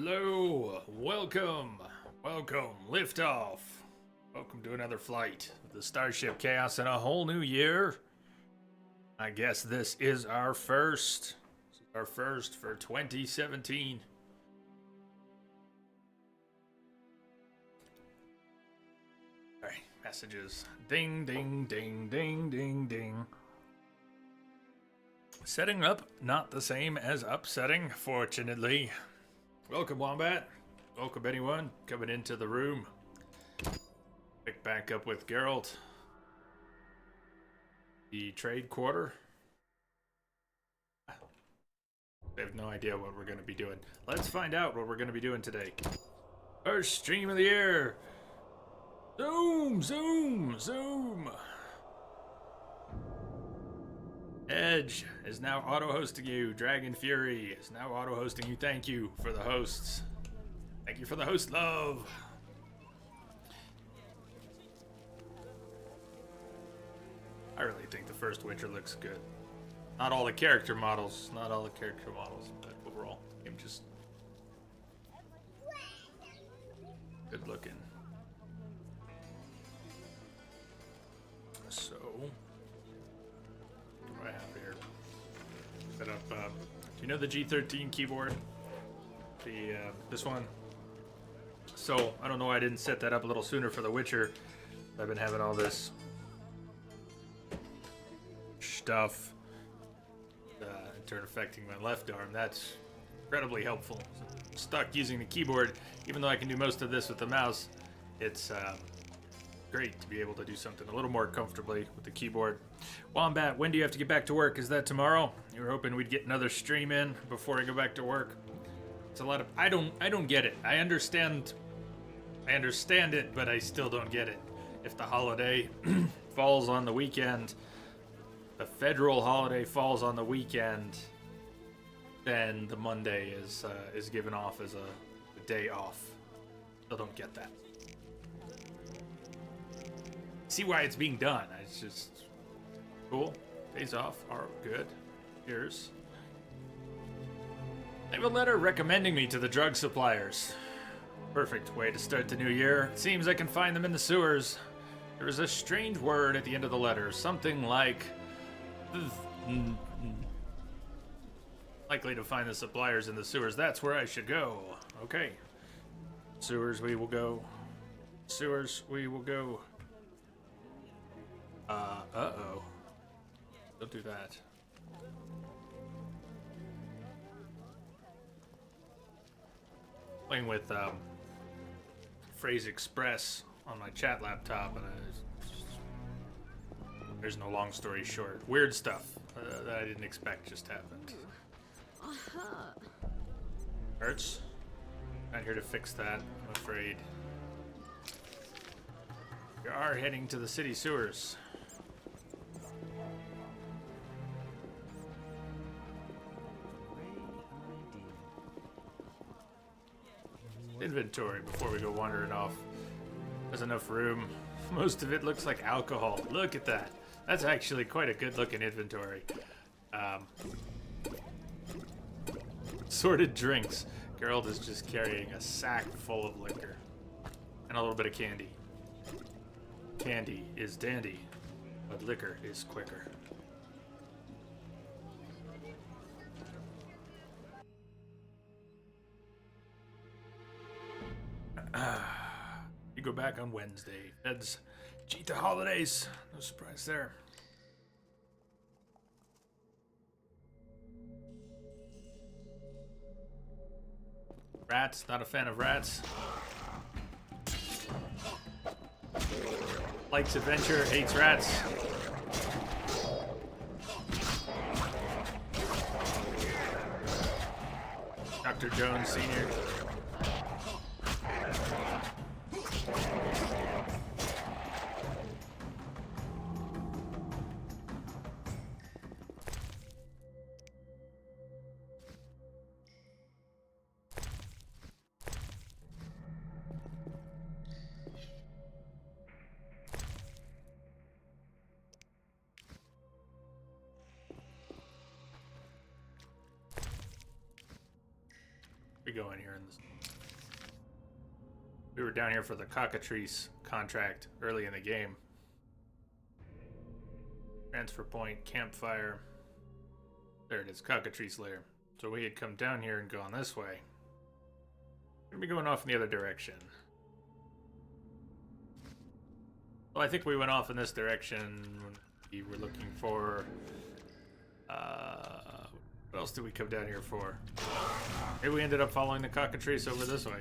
Hello, welcome, liftoff. Welcome to another flight of the Starship Chaos in a whole new year. I guess this is our first. This is our first for 2017. Alright, messages. Ding, ding, ding, ding, ding, ding. Setting up, not the same as upsetting, fortunately. Welcome, Wombat. Welcome, anyone coming into the room. Pick back up with Geralt. The trade quarter. I have no idea what we're going to be doing. Let's find out what we're going to be doing today. First stream of the year. Zoom, zoom, zoom. Edge is now auto-hosting you. Dragon Fury is now auto-hosting you. Thank you for the hosts. Thank you for the host love. I really think the first Witcher looks good. Not all the character models, but overall, game just good looking. So, what do I have here? Set up. Do you know the G13 keyboard? This one. So I don't know why I didn't set that up a little sooner for The Witcher. I've been having all this stuff in turn affecting my left arm. That's incredibly helpful. So I'm stuck using the keyboard, even though I can do most of this with the mouse. It's great to be able to do something a little more comfortably with the keyboard. Wombat, when do you have to get back to work? Is that tomorrow? You were hoping we'd get another stream in before I go back to work. It's a lot of I don't get it. I understand it, but I still don't get it. If the holiday falls on the weekend, the federal holiday falls on the weekend, then the Monday is given off as a day off. Still don't get that. See why it's being done. It's just cool. Days off are good. Here's. Leave a letter recommending me to the drug suppliers. Perfect way to start the new year. It seems I can find them in the sewers. There is a strange word at the end of the letter. Something like... Likely to find the suppliers in the sewers. That's where I should go. Okay. Sewers we will go. Sewers we will go. Uh-oh. Don't do that. Playing with Phrase Express on my chat laptop, and there's no long story short. Weird stuff that I didn't expect just happened. Hurts. Not here to fix that, I'm afraid. We are heading to the city sewers. Inventory before we go wandering off. There's enough room. Most of it looks like alcohol. Look at that. That's actually quite a good looking inventory. Sorted drinks. Geralt is just carrying a sack full of liquor. And a little bit of candy. Candy is dandy, but liquor is quicker. You go back on Wednesday. Feds cheat the holidays. No surprise there. Rats, not a fan of rats. Likes adventure, hates rats. Dr. Jones Sr. We go in here in this. We were down here for the cockatrice contract early in the game. Transfer point, campfire. There it is, cockatrice lair. So we had come down here and gone this way. We're gonna be going off in the other direction. Well, I think we went off in this direction when we were looking for. What else did we come down here for? Maybe we ended up following the cockatrice over this way.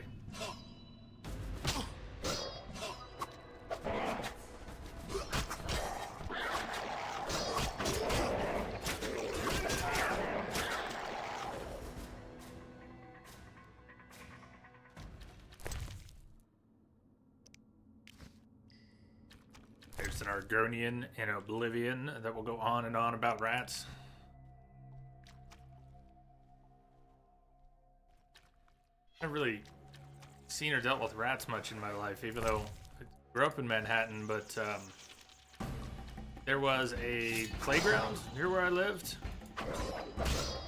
There's an Argonian in Oblivion that will go on and on about rats. I've really seen or dealt with rats much in my life, even though I grew up in Manhattan, but there was a playground here where I lived,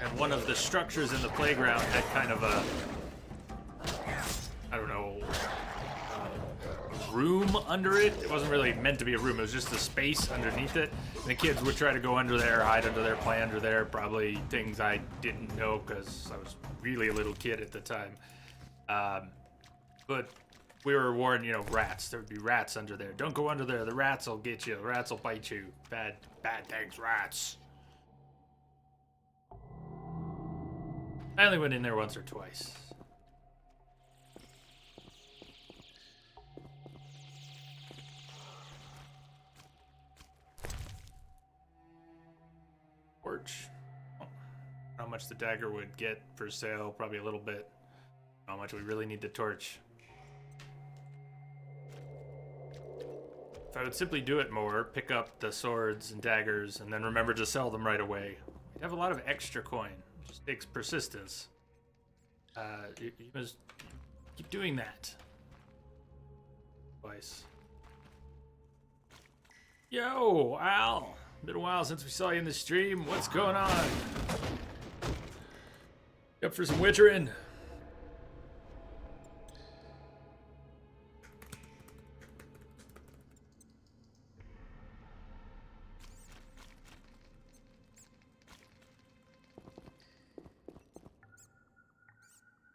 and one of the structures in the playground had kind of a, I don't know, room under it. It wasn't really meant to be a room, it was just a space underneath it. And the kids would try to go under there, hide under there, play under there, probably things I didn't know because I was really a little kid at the time. But we were warned, you know, rats. There would be rats under there. Don't go under there. The rats will get you. The rats will bite you. Bad things, rats. I only went in there once or twice. Torch. How much the dagger would get for sale? Probably a little bit. How much we really need the torch. If I would simply do it more, pick up the swords and daggers, and then remember to sell them right away, we'd have a lot of extra coin. It just takes persistence. You must keep doing that. Twice. Yo, Al! Been a while since we saw you in the stream. What's going on? You up for some witchering?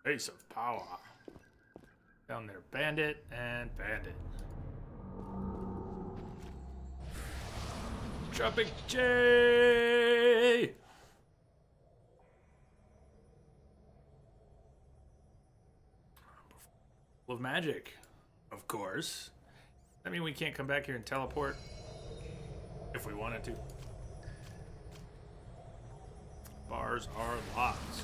Ace of power. Down there, bandit and bandit. Jumping J. Full of magic, of course. I mean, we can't come back here and teleport if we wanted to. Bars are locked.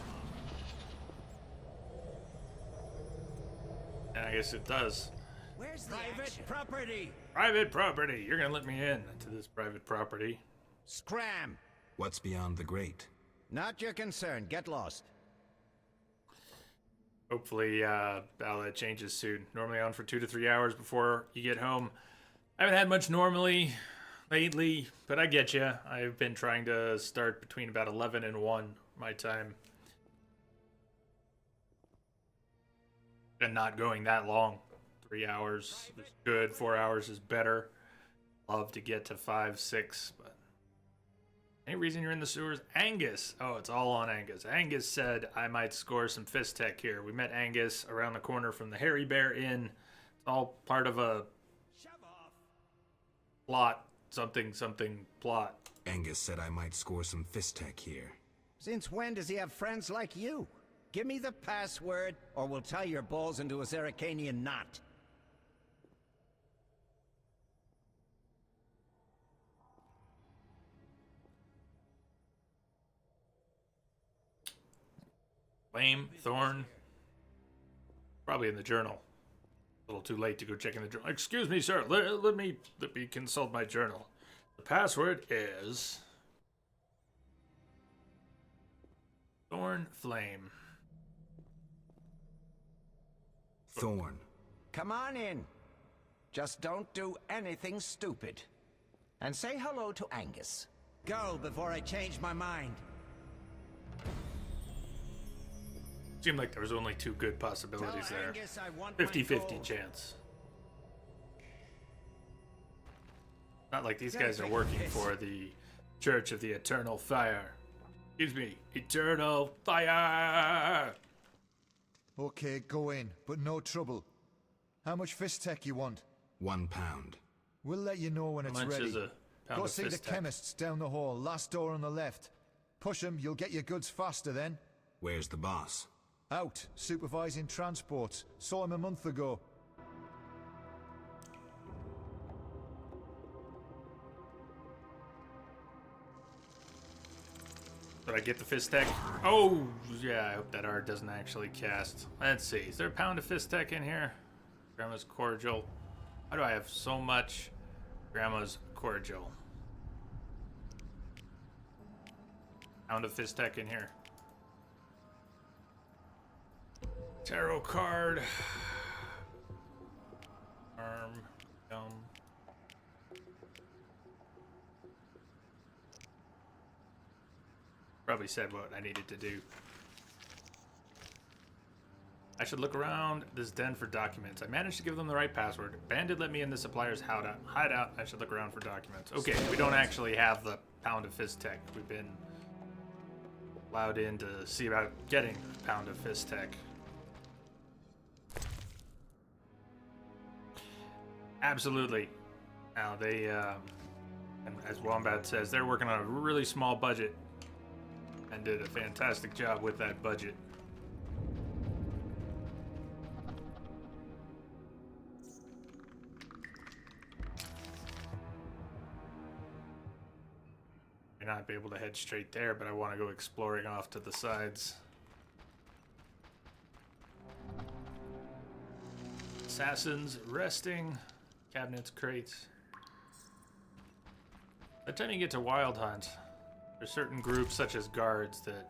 And I guess it does. Where's the private property? Private property. You're gonna let me in to this private property. Scram. What's beyond the grate? Not your concern. Get lost. Hopefully, that changes soon. Normally on for 2 to 3 hours before you get home. I haven't had much normally lately, but I get you. I've been trying to start between about 11 and 1 my time. And not going that long. 3 hours is good, 4 hours is better. Love to get to 5, 6, but any reason you're in the sewers? Angus. Oh, it's all on Angus. Angus said I might score some fist tech here. We met Angus around the corner from the Hairy Bear Inn. It's all part of a plot, something plot. Angus said I might score some fist tech here. Since when does he have friends like you? Give me the password, or we'll tie your balls into a Zerrikanian knot. Flame, Thorn. Probably in the journal. A little too late to go check in the journal. Excuse me, sir. Let me consult my journal. The password is Thorn, Flame. Thorn. Come on in. Just don't do anything stupid. And say hello to Angus. Go before I change my mind. Seemed like there was only two good possibilities Tell there. Angus I want my 50-50 gold. chance. Not like these Gotta guys are take a working piss. for the Church of the Eternal Fire. Excuse me, Eternal Fire! Okay, go in, but no trouble. How much fist tech you want? 1 pound. We'll let you know when How it's much ready. is a pound Go of see the fist tech? chemists down the hall, last door on the left. Push 'em, you'll get your goods faster then. Where's the boss? Out, supervising transports. Saw him a month ago. Did I get the fist tech? Oh, yeah, I hope that art doesn't actually cast. Let's see, is there a pound of fist tech in here? Grandma's cordial. Why do I have so much Grandma's cordial? Pound of fist tech in here. Tarot card. Arm. Gum. Probably said what I needed to do. I should look around this den for documents. I managed to give them the right password. Bandit let me in the supplier's hideout. I should look around for documents. Okay, we don't actually have the pound of fist tech. We've been allowed in to see about getting a pound of fist tech. Absolutely. Now they, and as Wombat says, they're working on a really small budget and did a fantastic job with that budget. May not be able to head straight there, but I want to go exploring off to the sides. Assassins resting. Cabinets, crates. By the time you get to Wild Hunt, there's certain groups such as guards that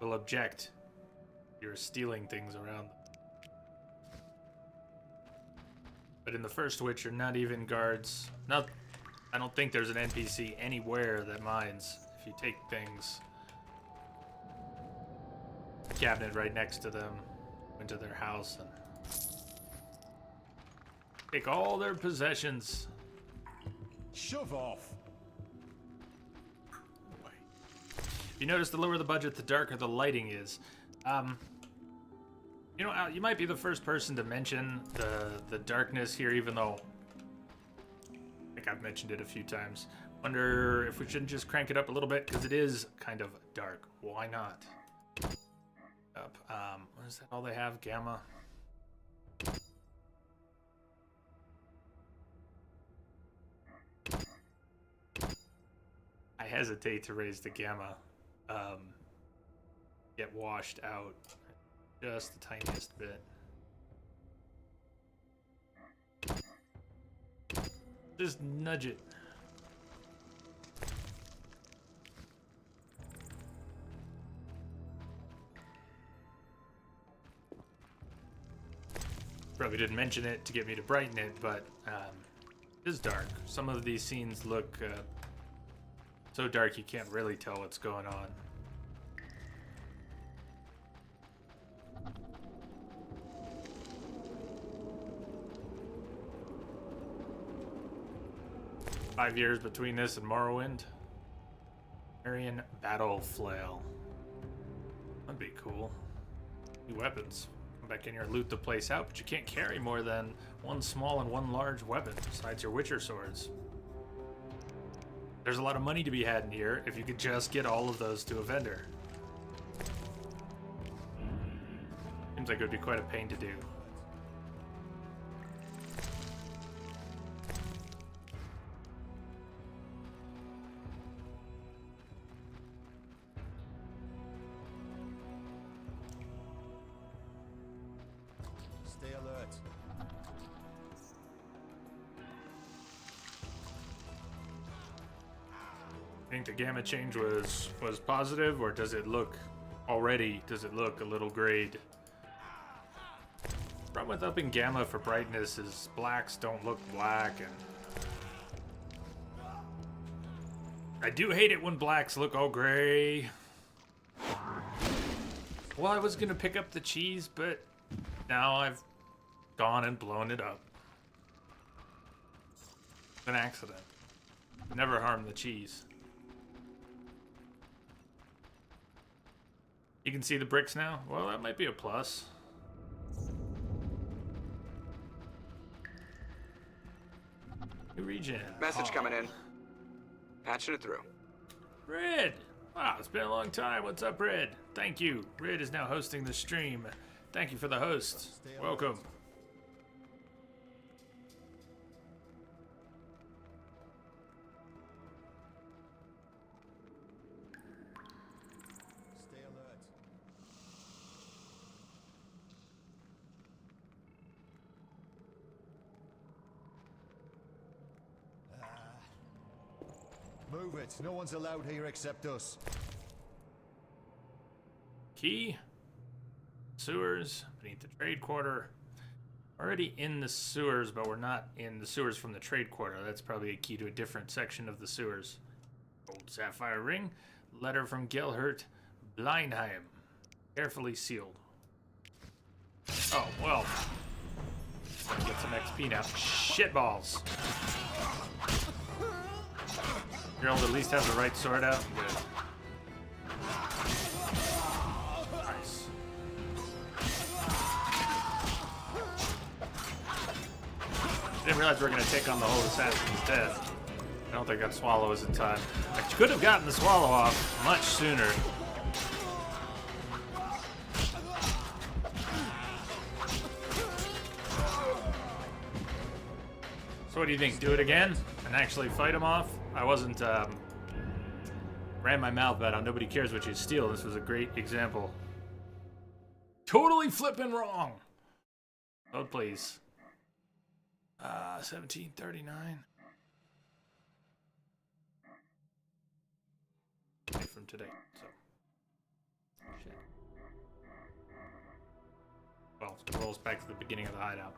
will object if you're stealing things around them. But in the first Witcher, not even guards. I don't think there's an NPC anywhere that minds if you take things. A cabinet right next to them, into their house, and take all their possessions. Shove off! You notice the lower the budget, the darker the lighting is. You know, Al, you might be the first person to mention the darkness here, even though I think I've mentioned it a few times. Wonder if we shouldn't just crank it up a little bit, because it is kind of dark. Why not? Up. What is that? All they have? Gamma. I hesitate to raise the gamma. Get washed out just the tiniest bit. Just nudge it. Probably didn't mention it to get me to brighten it, but it is dark. Some of these scenes look so dark you can't really tell what's going on. "5 years between this and Morrowind." Marion Battle Flail. That'd be cool. New weapons. Come back in here and loot the place out, but you can't carry more than one small and one large weapon besides your Witcher swords. There's a lot of money to be had in here if you could just get all of those to a vendor. Seems like it would be quite a pain to do. Stay alert. Think the gamma change was positive, or does it look a little grayed? Problem with upping gamma for brightness is blacks don't look black, and I do hate it when blacks look all gray. Well, I was gonna pick up the cheese, but now I've gone and blown it up. An accident. Never harm the cheese. You can see the bricks now? Well, that might be a plus. New region. Message Oh. coming in. Patching it through. Red! Wow, it's been a long time. What's up, Red? Thank you. Red is now hosting the stream. Thank you for the host. Welcome. Stay alert. Move it. No one's allowed here except us. Key. Sewers. Beneath the trade quarter. Already in the sewers, but we're not in the sewers from the trade quarter. That's probably a key to a different section of the sewers. Old sapphire ring. Letter from Gelhert Blindheim. Carefully sealed. Oh, well. Get some XP now. Shitballs. You're able to at least have the right sword out. Good. Nice. Didn't realize we were going to take on the whole Assassin's Death. I don't think that swallow was in time. I could have gotten the swallow off much sooner. So what do you think? Do it again and actually fight him off? I wasn't, ran my mouth about how nobody cares what you steal. This was a great example. Totally flipping wrong. Oh, please. 1739. From today, so. Shit. Well, it rolls back to the beginning of the hideout.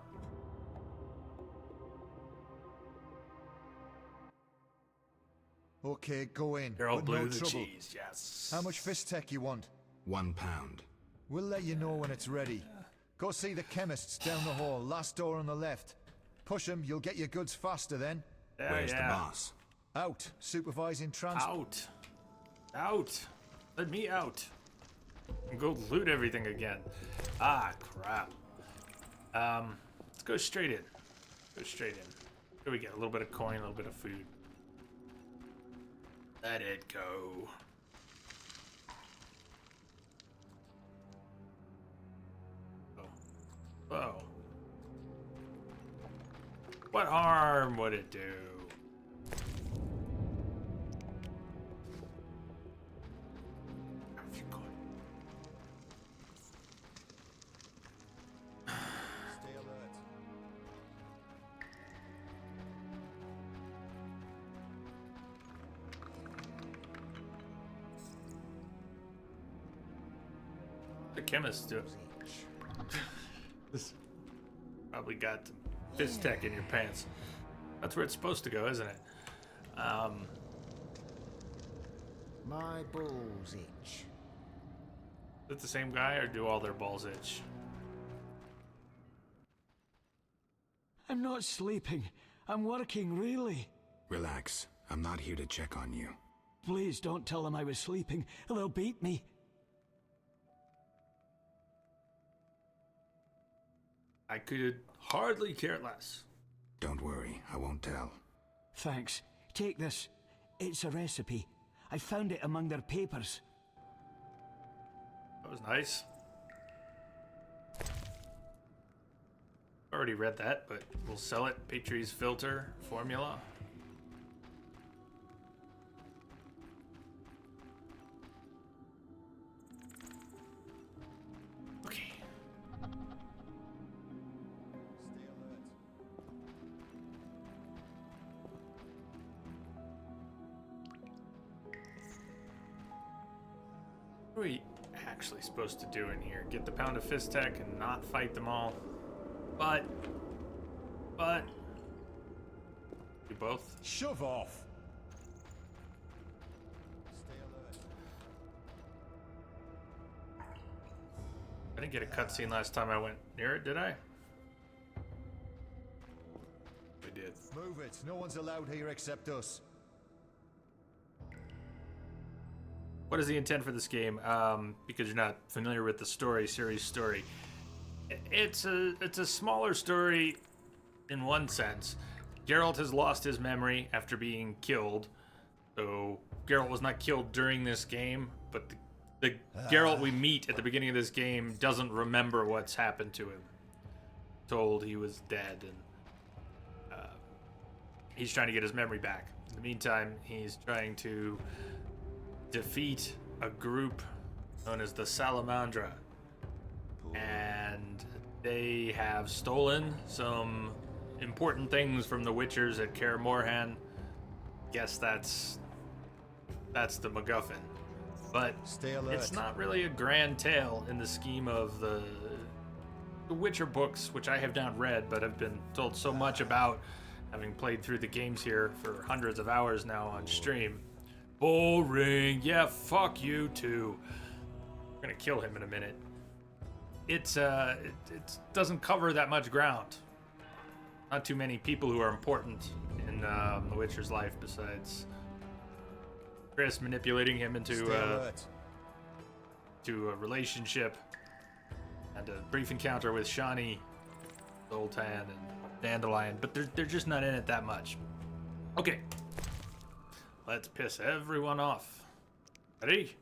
Okay, go in. They're all but blue no the trouble. cheese, yes. How much fist tech you want? £1. We'll let you know when it's ready. Go see the chemists down the hall, last door on the left. Push 'em, you'll get your goods faster then. Yeah, Where's yeah. the boss? Out, supervising transport. Out. Let me out. And go loot everything again. Ah, crap. Let's go straight in. Go straight in. Here we get a little bit of coin, a little bit of food. Let it go. Oh. Oh. What harm would it do? Have a few coin. Stay alert. The chemist do it. Probably got some fizz tech in your pants. That's where it's supposed to go, isn't it? My balls itch. Is it the same guy, or do all their balls itch? I'm not sleeping. I'm working, really. Relax. I'm not here to check on you. Please don't tell them I was sleeping. They'll beat me. I could hardly care less. Don't worry, I won't tell. Thanks. Take this. It's a recipe. I found it among their papers. That was nice. Already read that, but we'll sell it. Patri's filter formula. Okay. Stay alert. What are we actually supposed to do in here? Get the pound of fist tech and not fight them all. But you both. Shove off. Stay alert. didn't get a cutscene last time I went near it, did I? I did. Move it. No one's allowed here except us. What is the intent for this game? Because you're not familiar with the series story. It's a smaller story in one sense. Geralt has lost his memory after being killed. So Geralt was not killed during this game, but the Geralt we meet at the beginning of this game doesn't remember what's happened to him. Told he was dead, and he's trying to get his memory back. In the meantime, he's trying to defeat a group known as the Salamandra, and they have stolen some important things from the Witchers at Kaer Morhen. Guess that's the MacGuffin, but Stay alert. it's not really a grand tale in the scheme of the Witcher books, which I have not read but have been told so much about, having played through the games here for hundreds of hours now on stream. Boring. Yeah, fuck you too. We're gonna kill him in a minute. It doesn't cover that much ground. Not too many people who are important in the Witcher's life besides Chris manipulating him Stay into alert. a relationship, and a brief encounter with Shani, Zoltan, and Dandelion, but they're just not in it that much. Okay. Let's piss everyone off. Ready?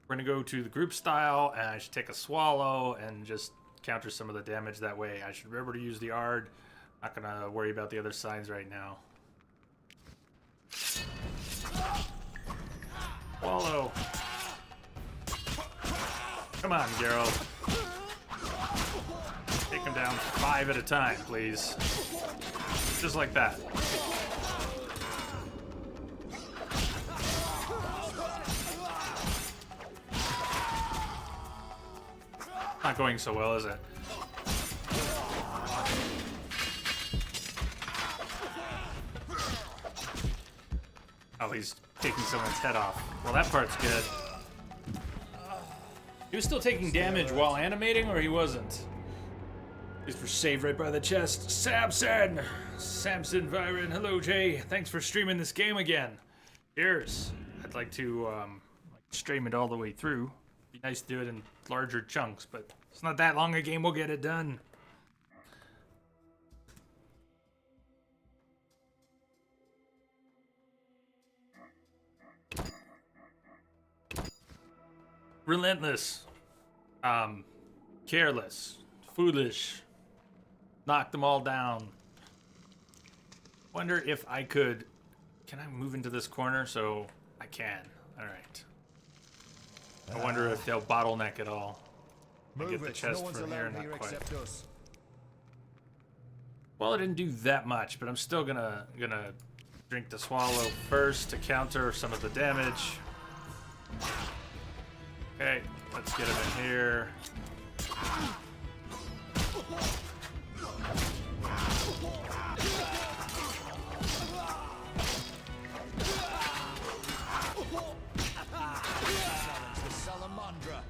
We're gonna go to the group style, and I should take a swallow and just counter some of the damage that way. I should remember to use the Ard. Not gonna worry about the other signs right now. Swallow. Come on, Geralt. Take him down 5 at a time, please. Just like that. Not going so well, is it? Oh, he's taking someone's head off. Well, that part's good. He was still taking damage while animating, or he wasn't? These were saved right by the chest. Samson! Samson Viren. Hello, Jay. Thanks for streaming this game again. Cheers. I'd like to stream it all the way through. Be nice to do it in larger chunks, but it's not that long a game. We'll get it done. Relentless, careless, foolish, knock them all down. Wonder if I could, can I move into this corner? So I can, all right. I wonder if they'll bottleneck it all. I Move get the it. chest No one's from here, allowed not here quite. except us. Well, it didn't do that much, but I'm still gonna drink the swallow first to counter some of the damage. Okay, let's get him in here. The Salamandra.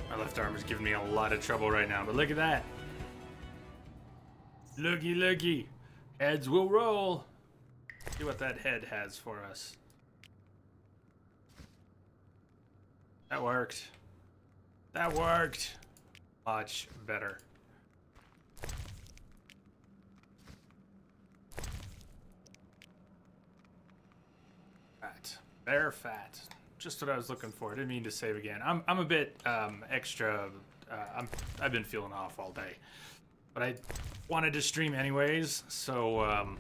My left arm is giving me a lot of trouble right now, but look at that. Looky, looky. Heads will roll. See what that head has for us. That worked. That worked. Much better. Fat. Bear fat. Just what I was looking for. I didn't mean to save again. I'm a bit extra. I've been feeling off all day, but I wanted to stream anyways. So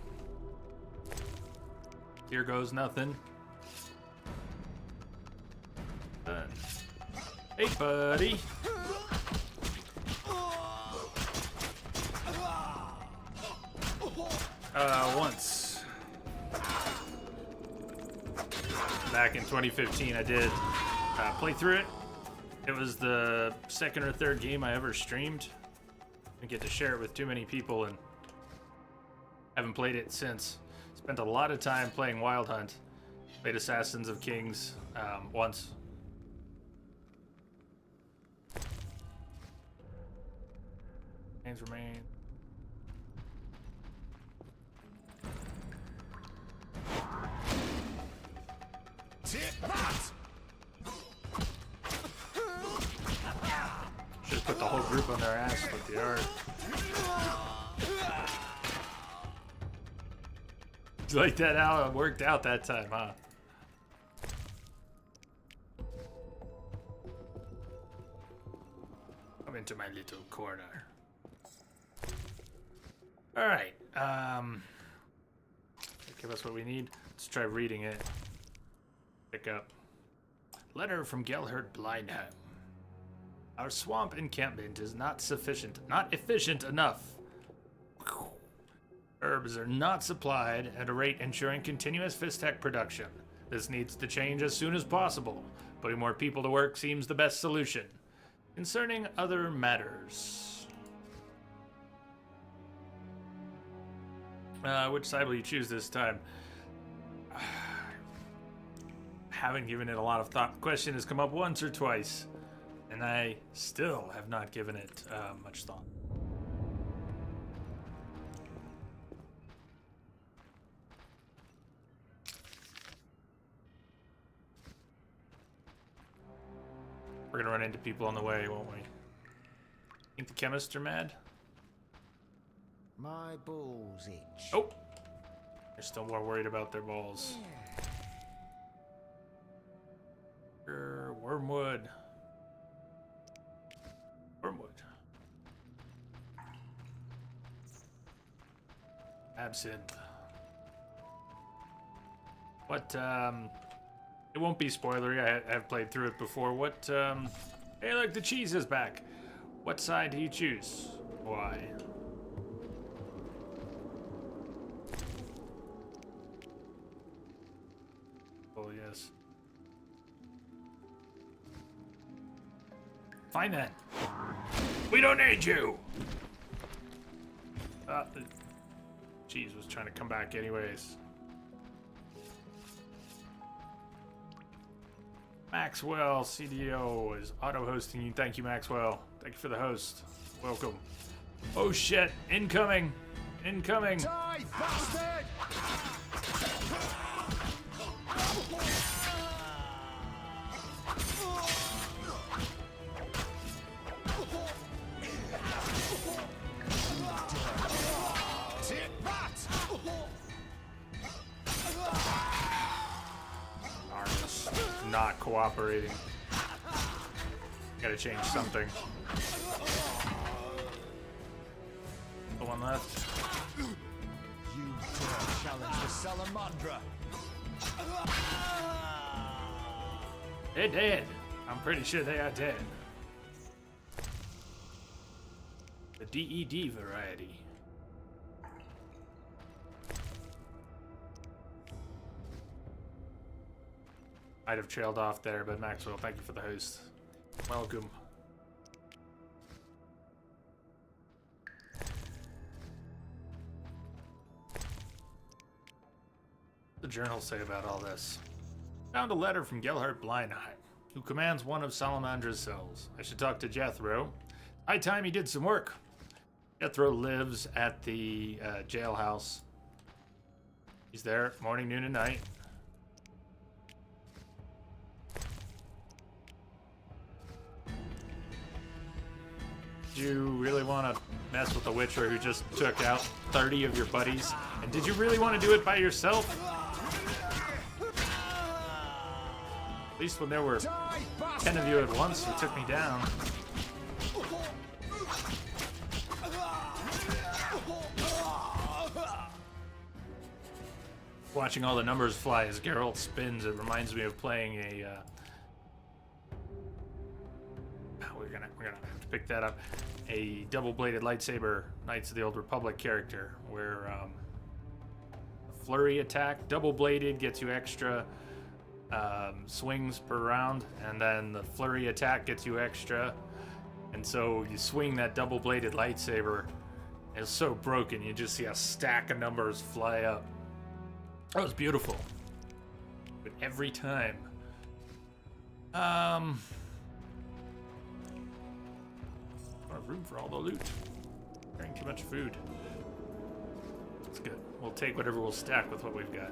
here goes nothing. Hey, buddy. Once. Back in 2015, I play through it. It was the second or third game I ever streamed. Didn't get to share it with too many people, and haven't played it since. Spent a lot of time playing Wild Hunt. Played Assassins of Kings once. Names remain. Should put the whole group on their ass with the art. You like that how it worked out that time, huh? Come into my little corner. Alright, give us what we need. Let's try reading it. Pick up. Letter from Gelhard Blindheim. Our swamp encampment is not efficient enough. Herbs are not supplied at a rate ensuring continuous Fistech production. This needs to change as soon as possible. Putting more people to work seems the best solution. Concerning other matters. Which side will you choose this time? Haven't given it a lot of thought. The question has come up once or twice, and I still have not given it much thought. We're gonna run into people on the way, won't we? Think the chemists are mad? My balls itch. Oh! They're still more worried about their balls. Wormwood. Wormwood. Absinthe. What, it won't be spoilery, I have played through it before. What, hey look, the cheese is back. What side do you choose? Why? Oh, yes. Fine then. We don't need you! The cheese was trying to come back anyways. Maxwell, CDO, is auto-hosting you. Thank you, Maxwell. Thank you for the host. Welcome. Oh shit, incoming! Incoming! Die, bastard! Arms not cooperating. Gotta change something. The one left. You dare challenge the Salamandra! They're dead. I'm pretty sure they are dead. The DED variety. Might have trailed off there, but Maxwell, thank you for the host. Welcome. What the journal say about all this? Found a letter from Gelhard Blindheim, who commands one of Salamandra's cells. I should talk to Jethro. High time he did some work. Jethro lives at the jailhouse. He's there morning, noon, and night. Did you really want to mess with the Witcher who just took out 30 of your buddies? And did you really want to do it by yourself? At least when there were 10 of you at once, you took me down. Watching all the numbers fly as Geralt spins, it reminds me of playing a... We're gonna have to pick that up. A double-bladed lightsaber Knights of the Old Republic character, where flurry attack, double-bladed, gets you extra swings per round, and then the flurry attack gets you extra. And so you swing that double-bladed lightsaber, and it's so broken, you just see a stack of numbers fly up. That was beautiful. But every time. Not have room for all the loot. Carrying too much food. That's good. We'll take whatever we'll stack with what we've got.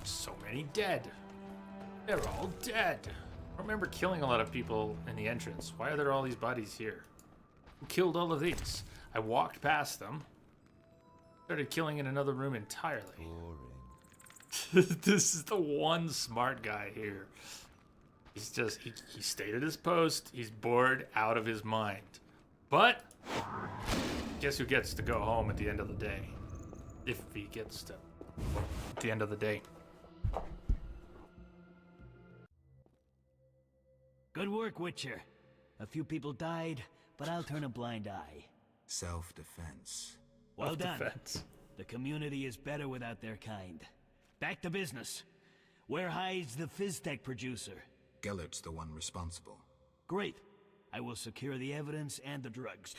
So many dead. They're all dead. I remember killing a lot of people in the entrance. Why are there all these bodies here? Who killed all of these? I walked past them. Started killing in another room entirely. This is the one smart guy here. He's just, he stayed at his post. He's bored out of his mind. But, guess who gets to go home at the end of the day? If he gets to. At the end of the day. Good work, Witcher. A few people died, but I'll turn a blind eye. Self-defense. Well done. Self-defense. The community is better without their kind. Back to business. Where hides the Fizztech producer? Gellert's the one responsible. Great. I will secure the evidence and the drugs.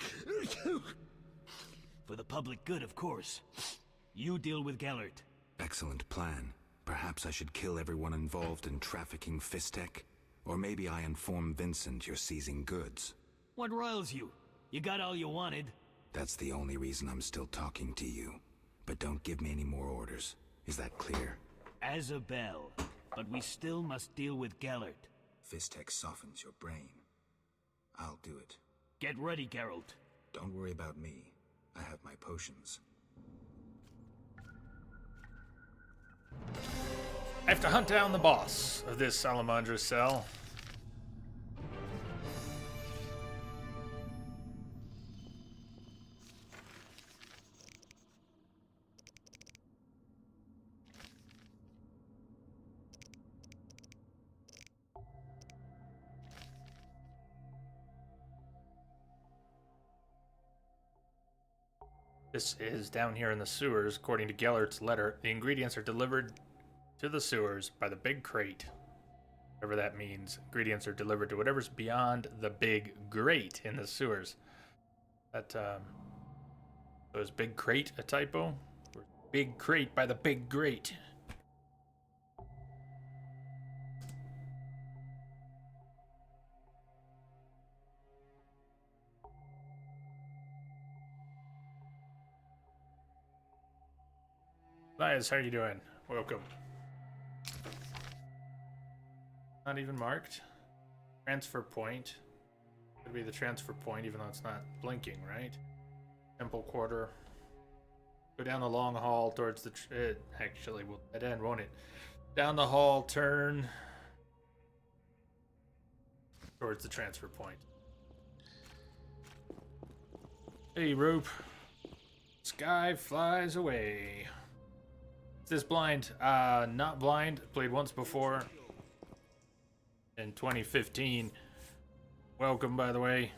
For the public good, of course. You deal with Gellert. Excellent plan. Perhaps I should kill everyone involved in trafficking Fizztech? Or maybe I inform Vincent you're seizing goods. What riles you? You got all you wanted. That's the only reason I'm still talking to you. But don't give me any more orders. Is that clear? As a bell. But we still must deal with Gellert. Fizztech softens your brain. I'll do it. Get ready, Geralt. Don't worry about me. I have my potions. I have to hunt down the boss of this Salamandra cell. This is down here in the sewers. According to Gellert's letter, the ingredients are delivered to the sewers by the big crate. Whatever that means. Ingredients are delivered to whatever's beyond the big grate in the sewers. That, so is big crate a typo? Or big crate by the big grate? Elias, how are you doing? Welcome. Not even marked. Transfer point. Could be the transfer point, even though it's not blinking, right? Temple Quarter. Go down the long hall towards the... It actually will dead end, won't it? Down the hall, turn... towards the transfer point. Hey, Rope. Sky flies away. Is this blind? Not blind. Played once before. In 2015. Welcome, by the way.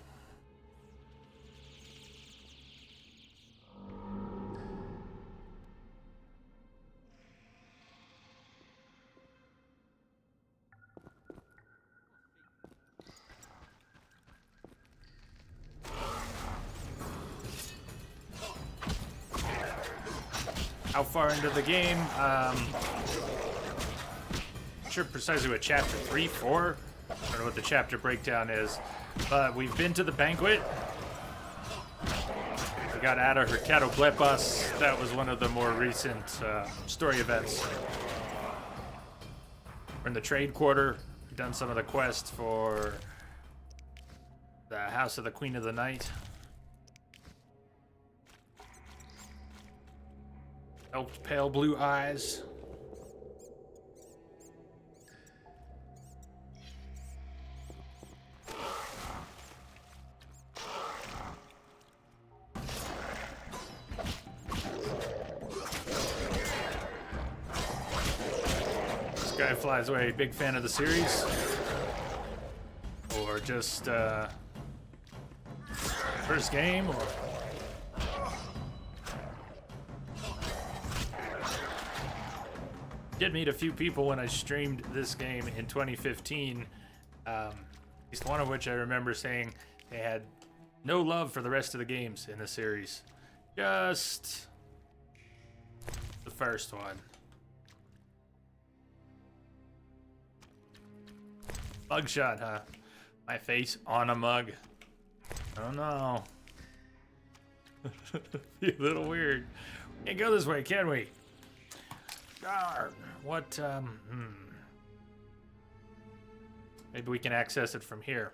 How far into the game? Not sure precisely what chapter 3, 4. I don't know what the chapter breakdown is, but we've been to the banquet. We got Ada Hurtado-Blepas. That was one of the more recent story events. We're in the trade quarter. We've done some of the quests for the House of the Queen of the Night. Helped Pale Blue Eyes. This guy flies away. Big fan of the series. Or or just first game, or did meet a few people when I streamed this game in 2015. At least one of which I remember saying they had no love for the rest of the games in the series, just the first one. Mugshot, huh? My face on a mug. Oh no. Be a little weird. Can't go this way, can we? Darn. What, Maybe we can access it from here.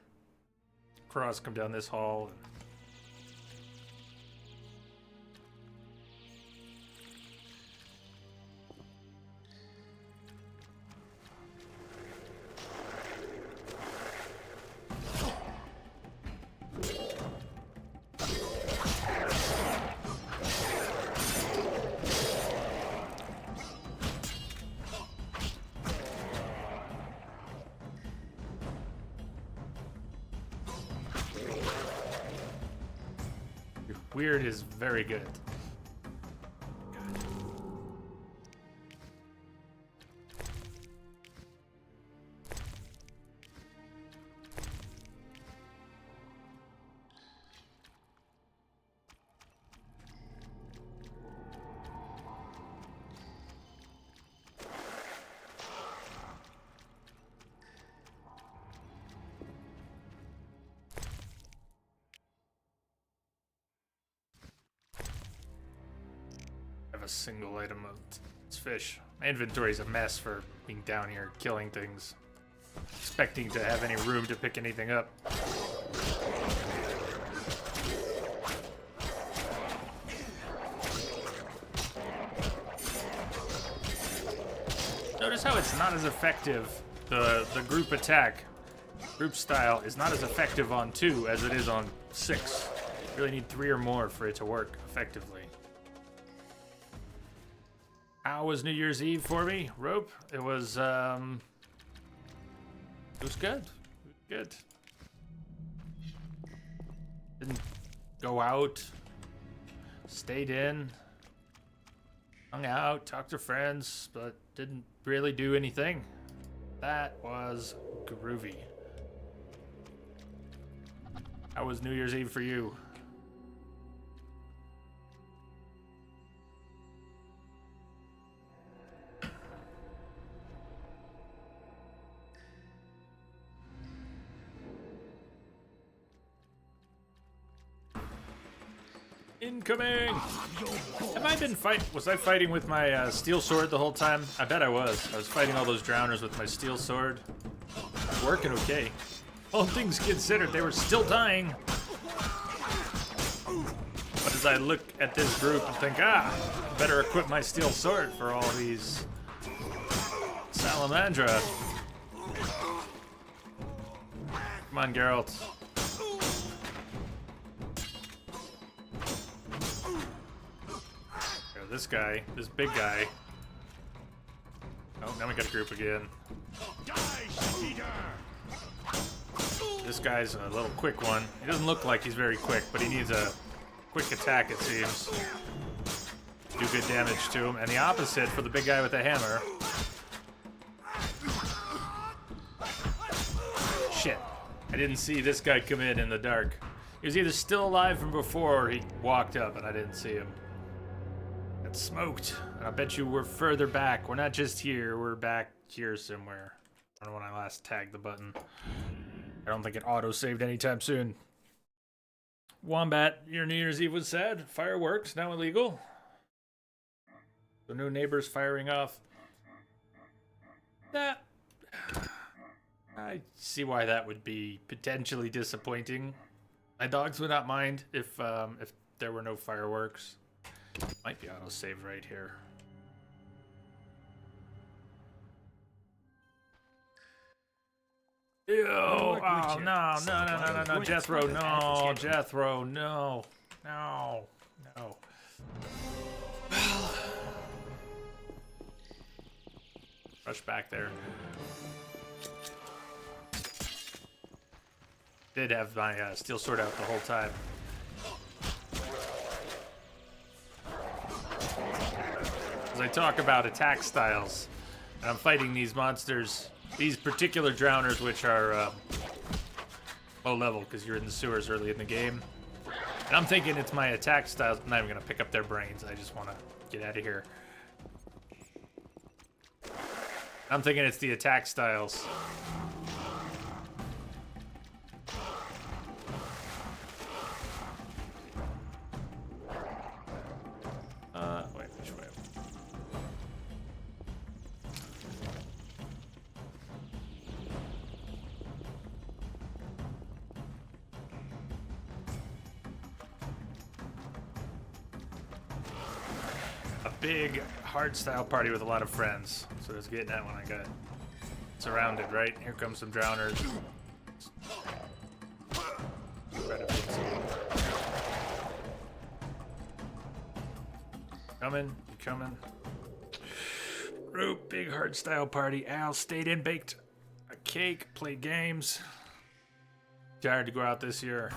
Cross, come down this hall. Weird is very good. Single item of fish. My inventory's a mess for being down here killing things, expecting to have any room to pick anything up. Notice how it's not as effective. The group attack, group style, is not as effective on 2 as it is on 6. You really need 3 or more for it to work effectively. How was New Year's Eve for me, Rope? It was good. Good. Didn't go out. Stayed in. Hung out, talked to friends, but didn't really do anything. That was groovy. How was New Year's Eve for you? Incoming! Have I been was I fighting with my steel sword the whole time? I bet I was. I was fighting all those drowners with my steel sword. Working okay. All things considered, they were still dying. But as I look at this group and think, better equip my steel sword for all these Salamandra. Come on, Geralt. This guy, this big guy. Oh, now we got a group again. This guy's a little quick one. He doesn't look like he's very quick, but he needs a quick attack, it seems. Do good damage to him. And the opposite for the big guy with the hammer. Shit. I didn't see this guy come in the dark. He was either still alive from before or he walked up and I didn't see him. Smoked, and I bet you we're further back. We're not just here, we're back here somewhere. I don't know when I last tagged the button. I don't think it auto-saved anytime soon. Wombat, your New Year's Eve was sad. Fireworks, now illegal. So no neighbors firing off. That... I see why that would be potentially disappointing. My dogs would not mind if there were no fireworks. Might be auto-save right here. Ew! Oh, no, Jethro, no, Jethro, no. Rush back there. Did have my steel sword out the whole time. As I talk about attack styles, and I'm fighting these monsters, these particular drowners, which are low level because you're in the sewers early in the game. And I'm thinking it's my attack styles. I'm not even going to pick up their brains. I just want to get out of here. I'm thinking it's the attack styles. Wait, which way? A big hardstyle party with a lot of friends. So that's getting that when I got surrounded, right? Here comes some drowners. Coming, you coming? Root, big hardstyle party. Al stayed in, baked a cake, played games. Tired to go out this year.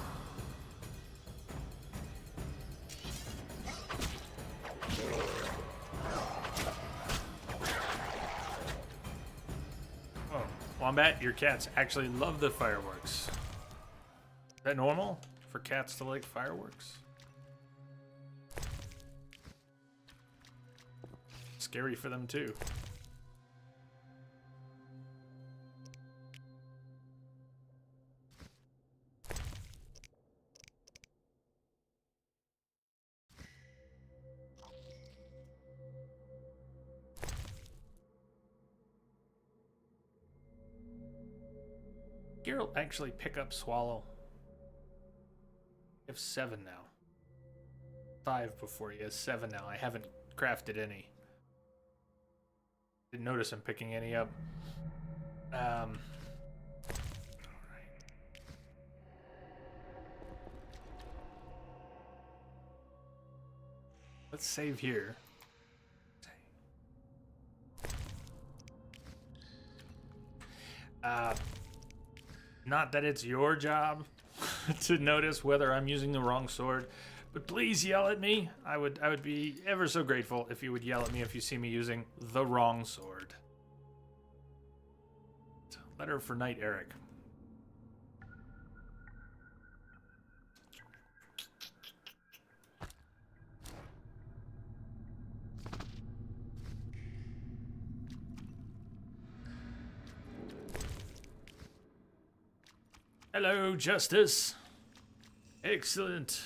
Oh, Wombat, your cats actually love the fireworks. Is that normal for cats to like fireworks? Scary for them too. Geralt actually pick up Swallow. You have 7 now. 5 before, he has 7 now. I haven't crafted any. Didn't notice him picking any up. All right. Let's save here. Not that it's your job to notice whether I'm using the wrong sword, but please yell at me. I would be ever so grateful if you would yell at me if you see me using the wrong sword. Letter for Knight Eric. Hello, Justice. Excellent.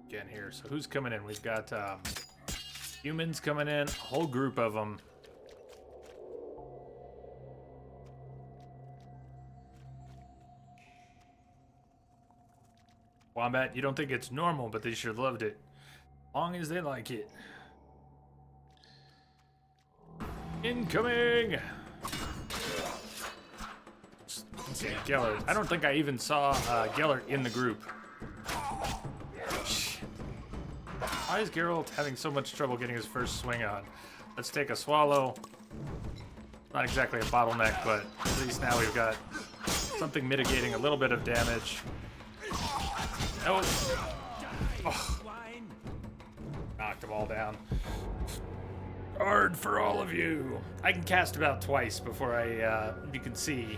Again here, so who's coming in? We've got humans coming in, a whole group of them. Wombat, you don't think it's normal, but they sure loved it. Long as they like it. Incoming! Gellert. I don't think I even saw Gellert in the group. Why is Geralt having so much trouble getting his first swing on? Let's take a Swallow. Not exactly a bottleneck, but at least now we've got something mitigating a little bit of damage. Oh. Knocked them all down. Hard for all of you. I can cast about twice before you can see.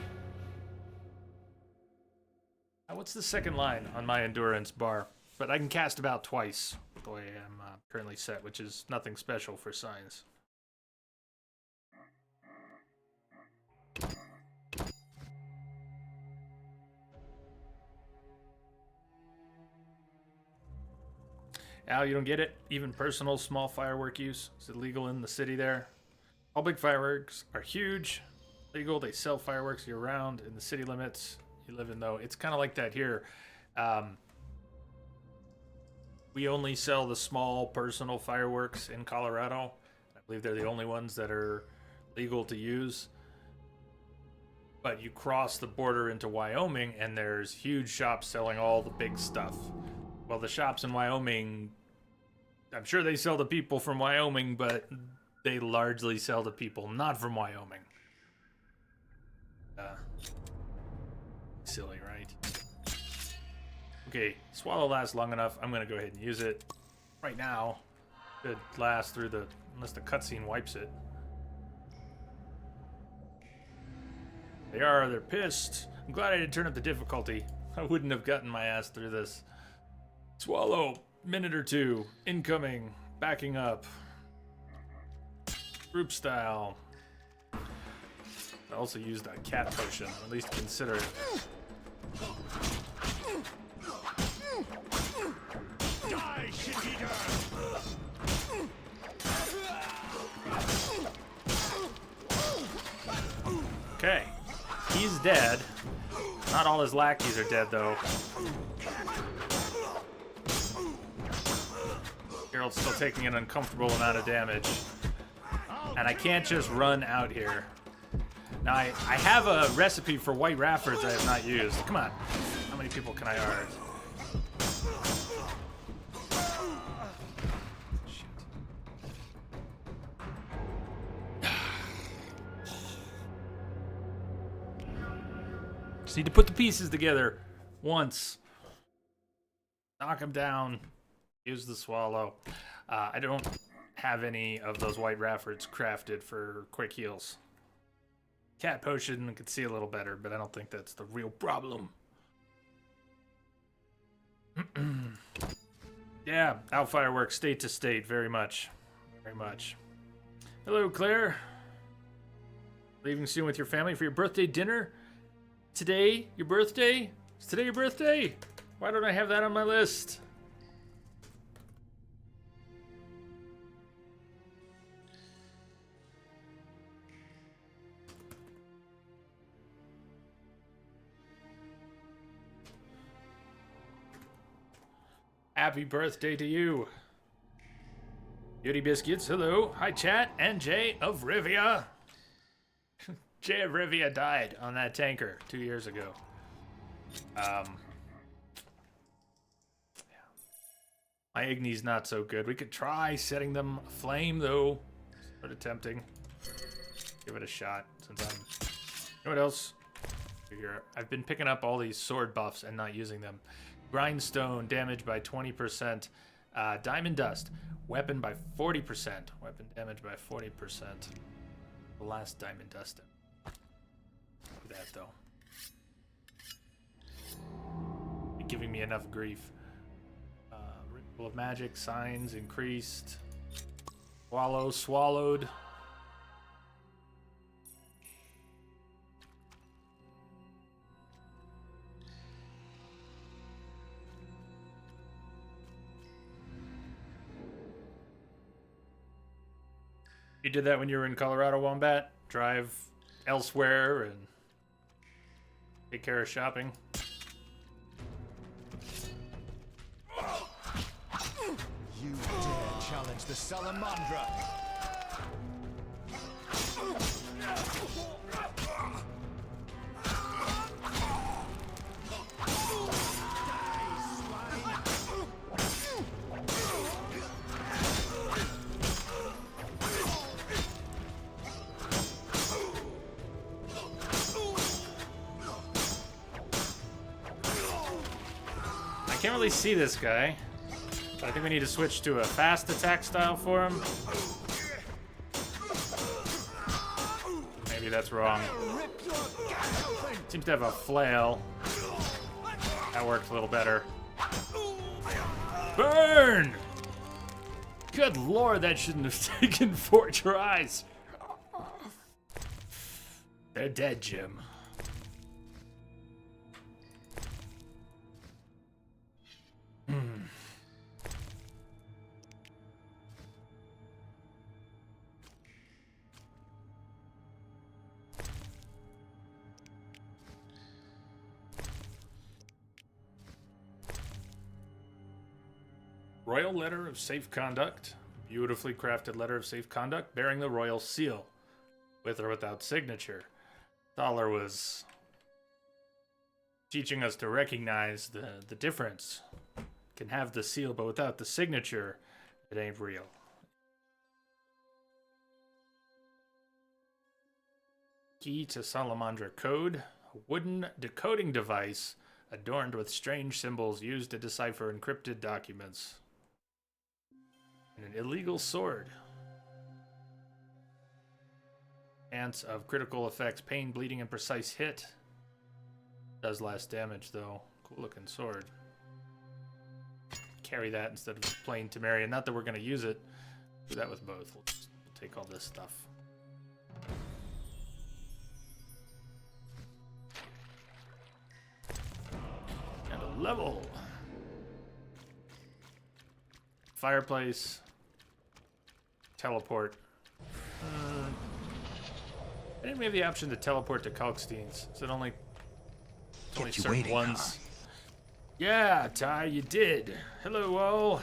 What's the second line on my endurance bar? But I can cast about twice the way I'm currently set, which is nothing special for science. Al, you don't get it? Even personal small firework use is illegal in the city there. All big fireworks are huge, legal. They sell fireworks year round in the city limits you live in, though. It's kind of like that here. We only sell the small personal fireworks in Colorado. I believe they're the only ones that are legal to use. But you cross the border into Wyoming and there's huge shops selling all the big stuff. Well, the shops in Wyoming I'm sure they sell to people from Wyoming, but they largely sell to people not from Wyoming. Silly, right? Okay, swallow lasts long enough. I'm gonna go ahead and use it right now. Could last through the, unless the cutscene wipes it. They're pissed. I'm glad I didn't turn up the difficulty. I wouldn't have gotten my ass through this. Swallow, minute or two, incoming, backing up. Group style. I also used a cat potion, at least consider it. Die, shit-eater! Okay, he's dead. Not all his lackeys are dead, though. Geralt's still taking an uncomfortable amount of damage. And I can't just run out here. Now, I have a recipe for white raffords I have not used. Come on. How many people can I art? Just need to put the pieces together once. Knock him down. Use the swallow. I don't have any of those white raffords crafted for quick heals. Cat potion could see a little better, but I don't think that's the real problem. Yeah, out fireworks, state to state, very much. Very much. Hello, Claire. Leaving soon with your family for your birthday dinner? Today, your birthday? Is today your birthday? Why don't I have that on my list? Happy birthday to you. Beauty Biscuits, hello. Hi, chat. And Jay of Rivia. Jay of Rivia died on that tanker 2 years ago. Yeah. My Igni's not so good. We could try setting them aflame, though. Sort of tempting. Give it a shot, since I'm... You know what else? Here, I've been picking up all these sword buffs and not using them. Grindstone, damage by 20%. Diamond Dust, weapon by 40%. Weapon damage by 40%. The last Diamond Dust. Do that, though. You're giving me enough grief. Ritual of Magic, signs increased. Swallow, swallowed. You did that when you were in Colorado, Wombat? Drive elsewhere and take care of shopping? You dare challenge the Salamandra! I can't really see this guy. I think we need to switch to a fast attack style for him. Maybe that's wrong. Seems to have a flail. That worked a little better. Burn! Good lord, that shouldn't have taken 4 tries. They're dead, Jim. Royal Letter of Safe Conduct. Beautifully crafted letter of safe conduct bearing the royal seal. With or without signature. Thaler was teaching us to recognize the difference. Can have the seal but without the signature It ain't real. Key to Salamandra code. A wooden decoding device adorned with strange symbols used to decipher encrypted documents. And an illegal sword. Chance of critical effects, pain, bleeding, and precise hit. Does less damage though. Cool looking sword. Carry that instead of plain Temerian. Not that we're going to use it. Do that with both. We'll take all this stuff. And a level. Fireplace. Teleport. I didn't have the option to teleport to Kalkstein's. Is it only certain ones? Yeah, Ty, you did. Hello, all.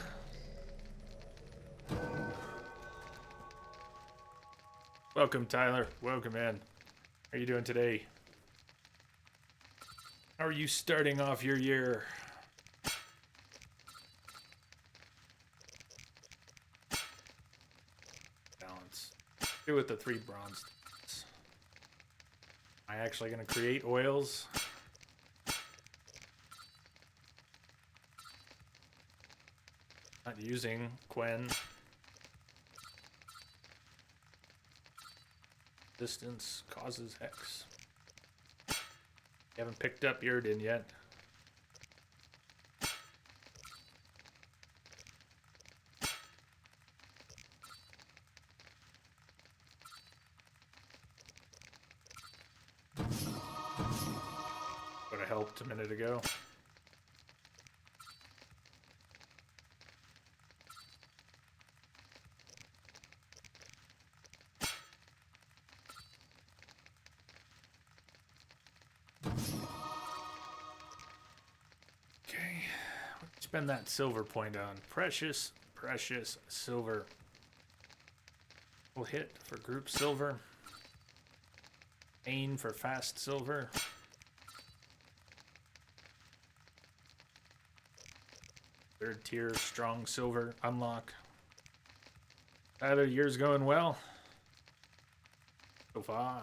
Welcome, Tyler. Welcome, man. How are you doing today? How are you starting off your year? Balance. Do with the 3 bronze. Am I actually going to create oils? Not using Quen. Distance causes Hex. You haven't picked up Yrden yet. Would have helped a minute ago. Spend that silver point on. Precious, precious silver. We'll hit for group silver. Aim for fast silver. Third tier strong silver unlock. Tyler, year's going well. So far.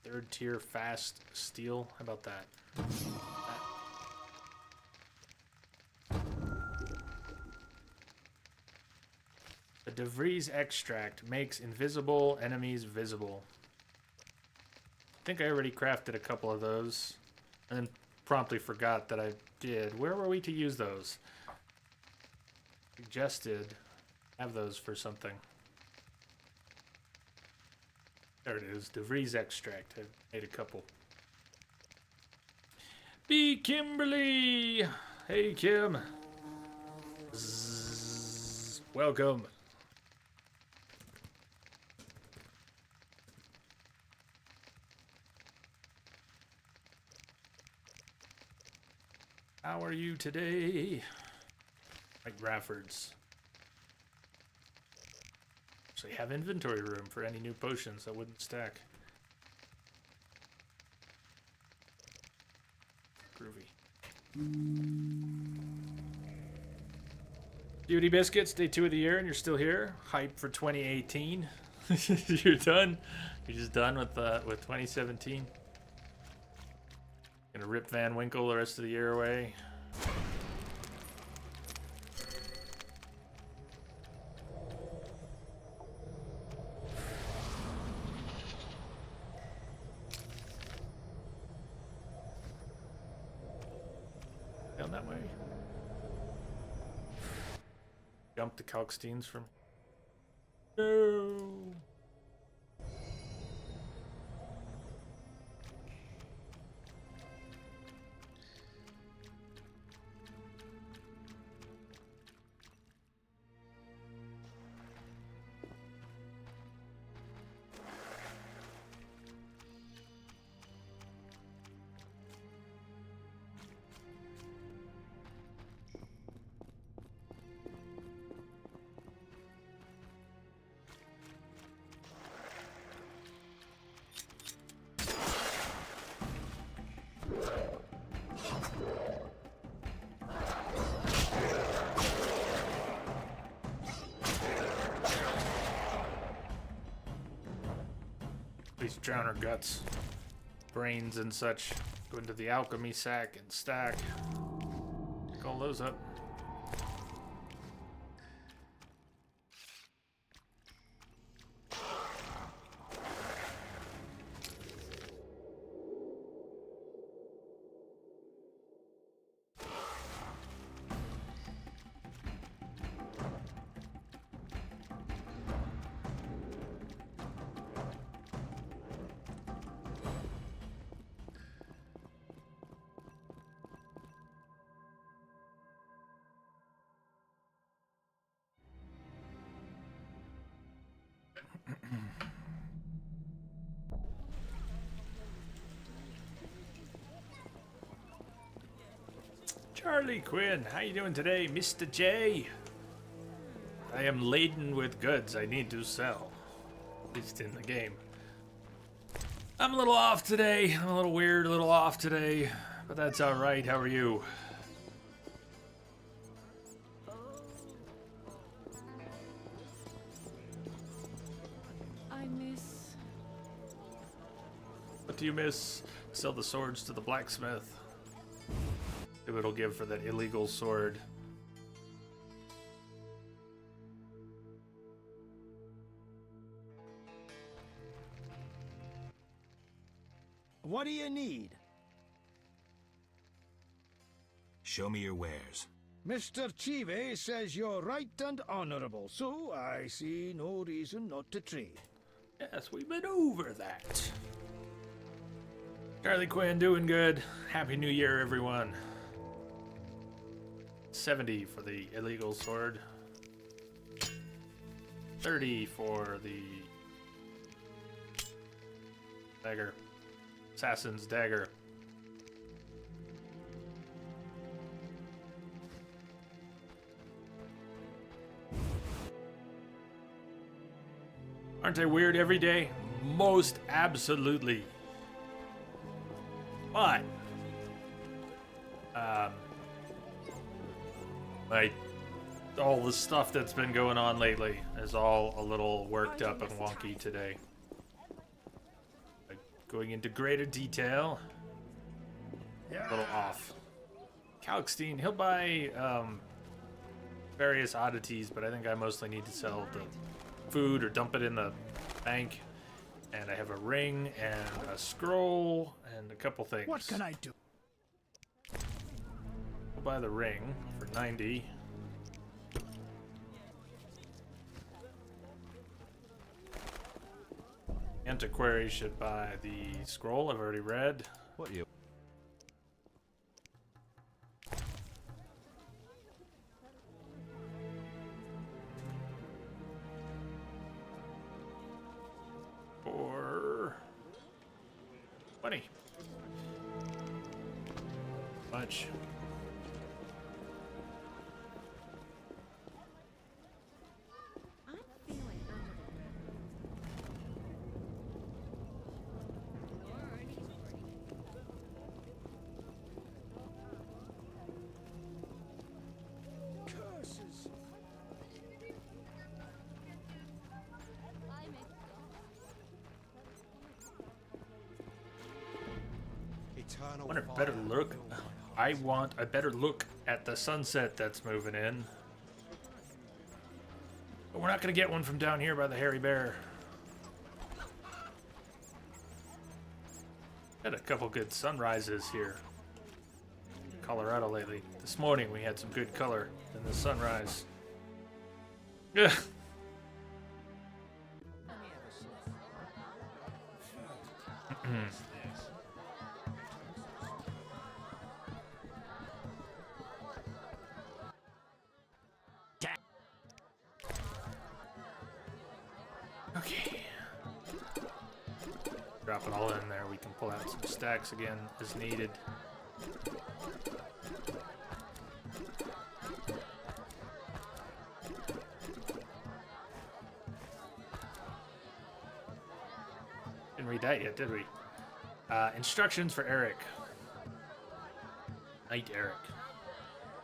Third tier fast steel. How about that? The De Vries extract makes invisible enemies visible. I think I already crafted a couple of those and then promptly forgot that I did. Where were we to use those? Suggested have those for something. There it is, De Vries extract. I made a couple. B. Kimberly! Hey, Kim. Zzz. Welcome. How are you today? Like Raffords. So you have inventory room for any new potions that wouldn't stack. Groovy. Beauty Biscuits, day 2 of the year, and you're still here. Hype for 2018. You're done. You're just done with 2017. Gonna rip Van Winkle the rest of the year away. Down that way. Jump the Kalksteins from. No. Drowner guts, brains, and such go into the alchemy sack and stack. Pick all those up. Charlie Quinn, how you doing today, Mr. J? I am laden with goods I need to sell, at least in the game. I'm a little off today. I'm a little weird, a little off today, but that's all right. How are you? I miss... What do you miss? Sell the swords to the blacksmith. See what it'll give for that illegal sword. What do you need? Show me your wares. Mr. Chive says you're right and honorable, so I see no reason not to trade. Yes, we've been over that. Charlie Quinn doing good. Happy New Year, everyone. 70 for the illegal sword. 30 for the dagger. Assassin's dagger. Aren't they weird every day? Most absolutely. But like all the stuff that's been going on lately is all a little worked up and wonky today. Like, going into greater detail, a little off. Kalkstein, he'll buy various oddities, but I think I mostly need to sell the food or dump it in the bank. And I have a ring and a scroll and a couple things. What can I do? We'll buy the ring for 90. Antiquary should buy the scroll I've already read. What you? For 20. Much. I'm feeling Curses. I want a better look. I want a better look at the sunset that's moving in. But we're not going to get one from down here by the Hairy Bear. Had a couple good sunrises here in Colorado lately. This morning we had some good color in the sunrise. Ugh. Okay. Drop it all in there. We can pull out some stacks again as needed. Didn't read that yet, did we? Instructions for Eric. Knight Eric.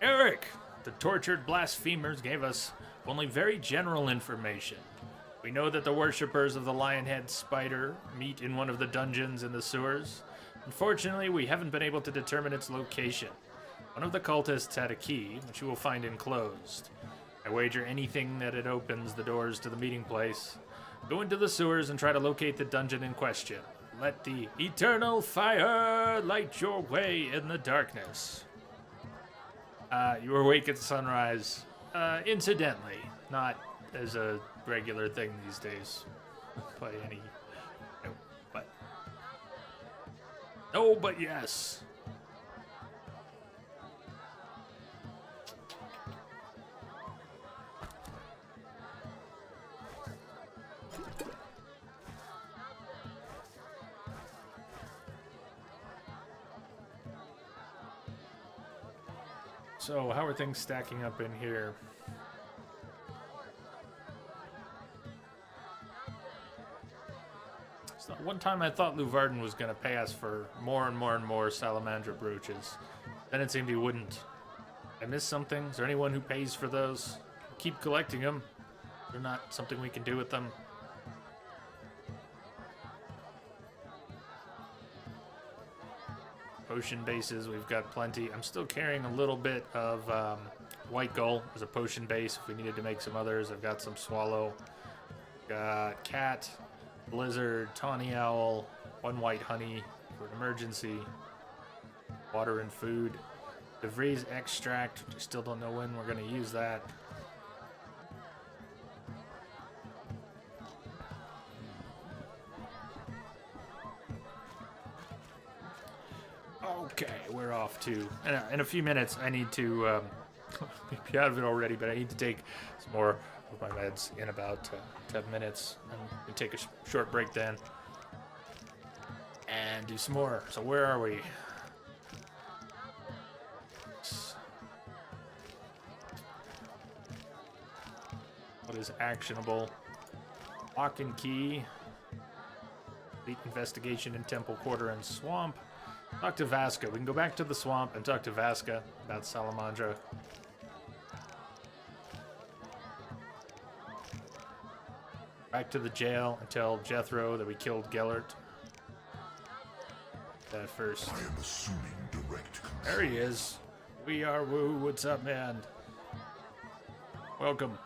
Eric! The tortured blasphemers gave us only very general information. We know that the worshippers of the Lionhead Spider meet in one of the dungeons in the sewers. Unfortunately, we haven't been able to determine its location. One of the cultists had a key, which you will find enclosed. I wager anything that it opens the doors to the meeting place. Go into the sewers and try to locate the dungeon in question. Let the eternal fire light your way in the darkness. You awake at sunrise, incidentally, not as a regular thing these days, by any. No, but yes. So, how are things stacking up in here? So, one time I thought Luvarden was going to pay us for more and more and more Salamandra brooches. Then it seemed he wouldn't. I missed something? Is there anyone who pays for those? Keep collecting them. They're not something we can do with them. Potion bases, we've got plenty. I'm still carrying a little bit of White Gull as a potion base if we needed to make some others. I've got some Swallow. Got Cat, Blizzard, Tawny Owl, 1 White Honey for an emergency. Water and food. De Vries extract, which I still don't know when we're going to use that. Okay, we're off to... In a few minutes, I need to... be out of it already, but I need to take some more of my meds in about 10 minutes. And we take a short break then. And do some more. So where are we? What is actionable? Lock and key. Complete investigation in Temple Quarter and Swamp. Talk to Vasca. We can go back to the swamp and talk to Vasca about Salamandra. Back to the jail and tell Jethro that we killed Gellert. That first. I am assuming direct control. There he is. We are Woo. What's up, man? Welcome.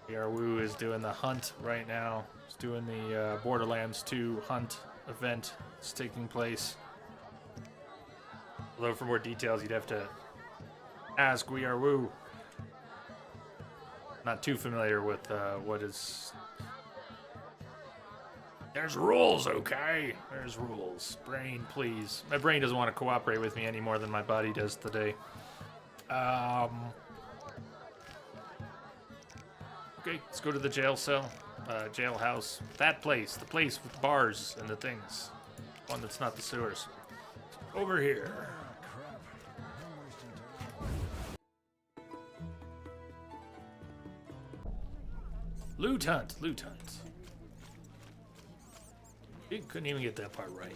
We are Woo is doing the hunt right now. He's doing the Borderlands 2 hunt event. It's taking place. Although for more details, you'd have to ask We Are Woo. Not too familiar with what is... There's rules, okay? There's rules. Brain, please. My brain doesn't want to cooperate with me any more than my body does today. Okay, let's go to the jail cell. Jailhouse. That place. The place with bars and the things. One that's not the sewers. Over here. Loot hunt. Loot hunt. You couldn't even get that part right.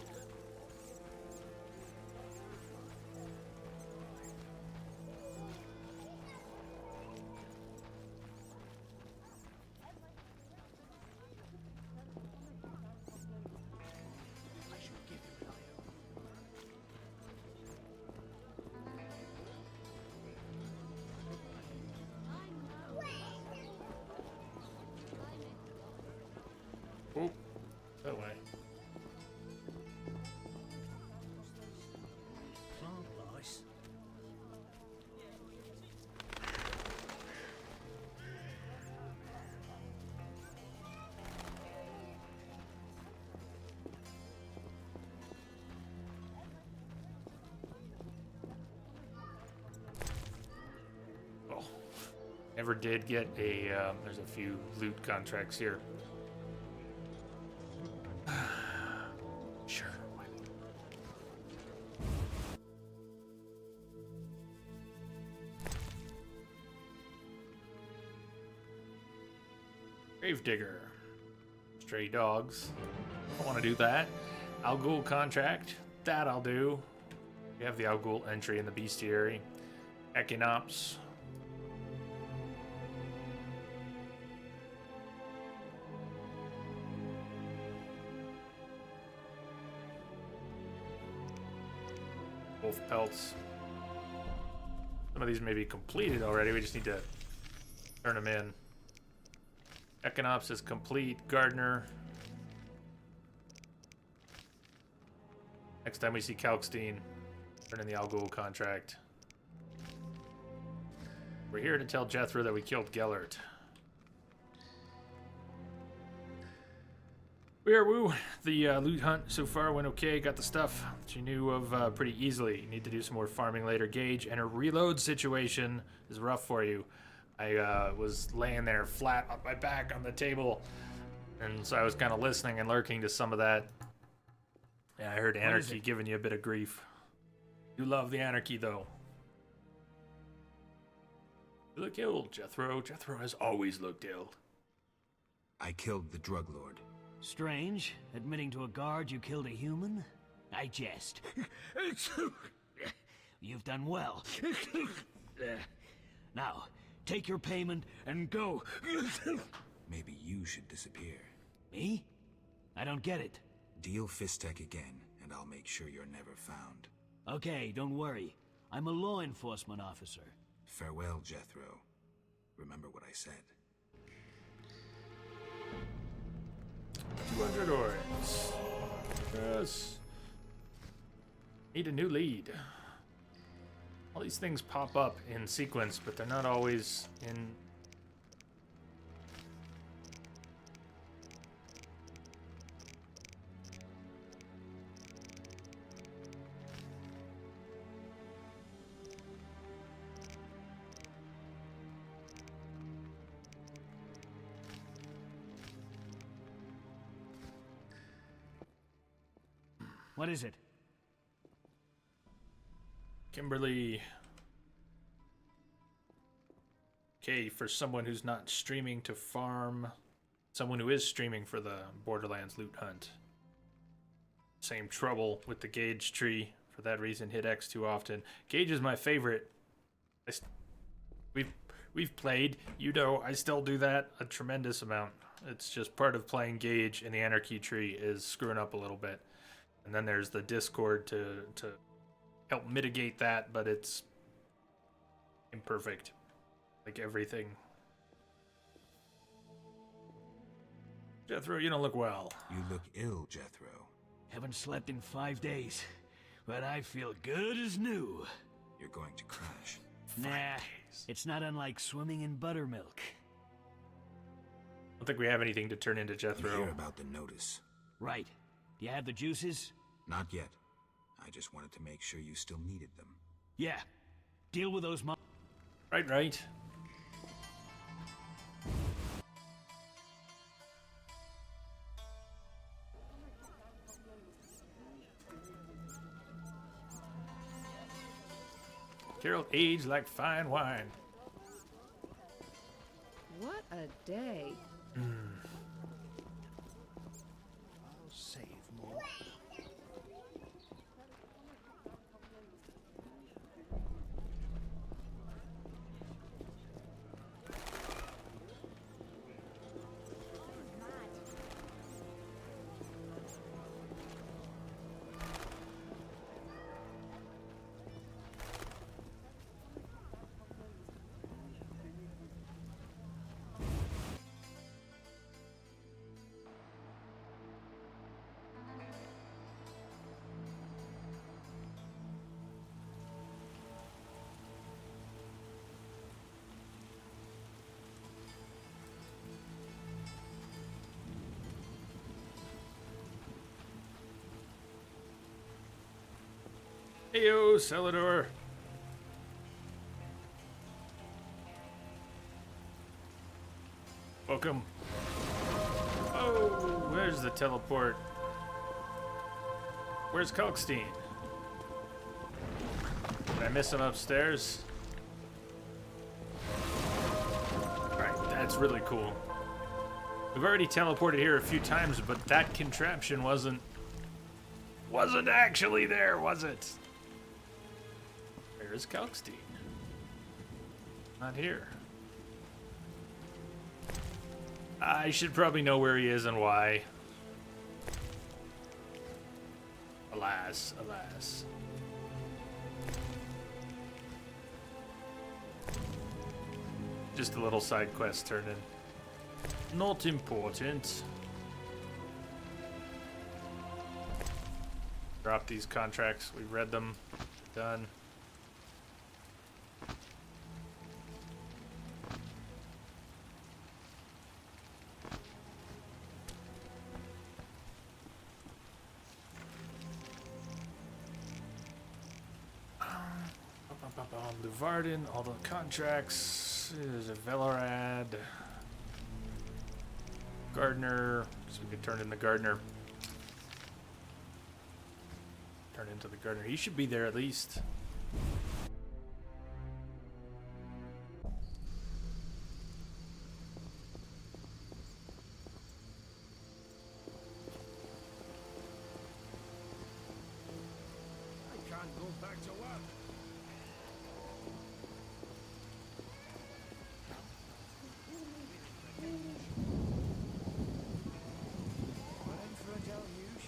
Oh, that way. Oh, never did get a, there's a few loot contracts here. Sure. Gravedigger. Stray dogs. I want to do that. Al Ghul contract. That I'll do. We have the Al Ghul entry in the bestiary. Echinops. Wolf pelts. Some of these may be completed already. We just need to turn them in. Econops is complete. Gardener. Next time we see Kalkstein, turn in the Al Ghul contract. We're here to tell Jethro that we killed Gellert. Woo! The loot hunt so far went okay. Got the stuff that you knew of pretty easily. You need to do some more farming later. Gage, and a reload situation is rough for you. I was laying there flat on my back on the table, and so I was kind of listening and lurking to some of that. Yeah, I heard Anarchy giving you a bit of grief. You love the Anarchy, though. You look ill, Jethro. Jethro has always looked ill. I killed the drug lord. Strange, admitting to a guard you killed a human? I jest. You've done well. Now, take your payment and go. Maybe you should disappear. Me? I don't get it. Deal Fistek again, and I'll make sure you're never found. Okay, don't worry. I'm a law enforcement officer. Farewell, Jethro. Remember what I said. 200 orange. Yes. Need a new lead. All these things pop up in sequence, but they're not always in... What is it? Kimberly. Okay, for someone who's not streaming to farm, someone who is streaming for the Borderlands loot hunt. Same trouble with the Gage tree. For that reason, hit X too often. Gage is my favorite. We've played. You know, I still do that a tremendous amount. It's just part of playing Gage, and the Anarchy tree is screwing up a little bit. And then there's the Discord to help mitigate that, but it's imperfect, like everything. Jethro, you don't look well. You look ill, Jethro. Haven't slept in 5 days, but I feel good as new. You're going to crash. Nah, it's not unlike swimming in buttermilk. I don't think we have anything to turn into Jethro. You hear about the notice? Right. Do you have the juices? Not yet. I just wanted to make sure you still needed them. Yeah. Deal with those Right. Carol aged like fine wine. What a day. I'll save more. Heyo, Celador. Welcome. Oh, there's the teleport. Where's Kalkstein? Did I miss him upstairs? Alright, that's really cool. We've already teleported here a few times, but that contraption wasn't actually there, was it? Where is Kalkstein? Not here. I should probably know where he is and why. Alas, alas. Just a little side quest turn in. Not important. Drop these contracts. We read them. Done. Varden, all the contracts. There's a Velarad. Gardener. So we could turn in the Gardener. Turn into the Gardener. He should be there at least. I can't go back to work. We're in for a deluge.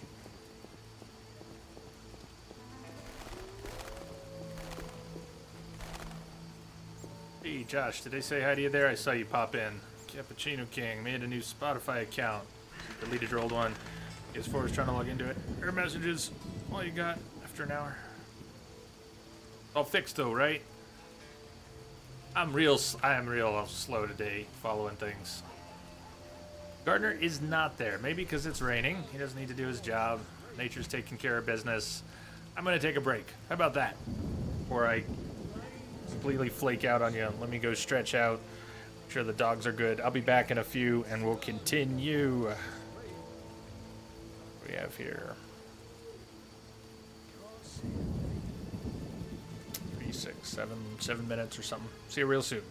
Hey Josh, did they say hi to you there? I saw you pop in. Cappuccino King made a new Spotify account. Deleted your old one. PS4 is trying to log into it. Error messages. All you got after an hour. All fixed though, right? I am real slow today following things. Gardner is not there. Maybe because it's raining. He doesn't need to do his job. Nature's taking care of business. I'm gonna take a break. How about that? Before I completely flake out on you. Let me go stretch out. Make sure the dogs are good. I'll be back in a few and we'll continue. What do we have here? 3, 6, 7 minutes or something. See you real soon.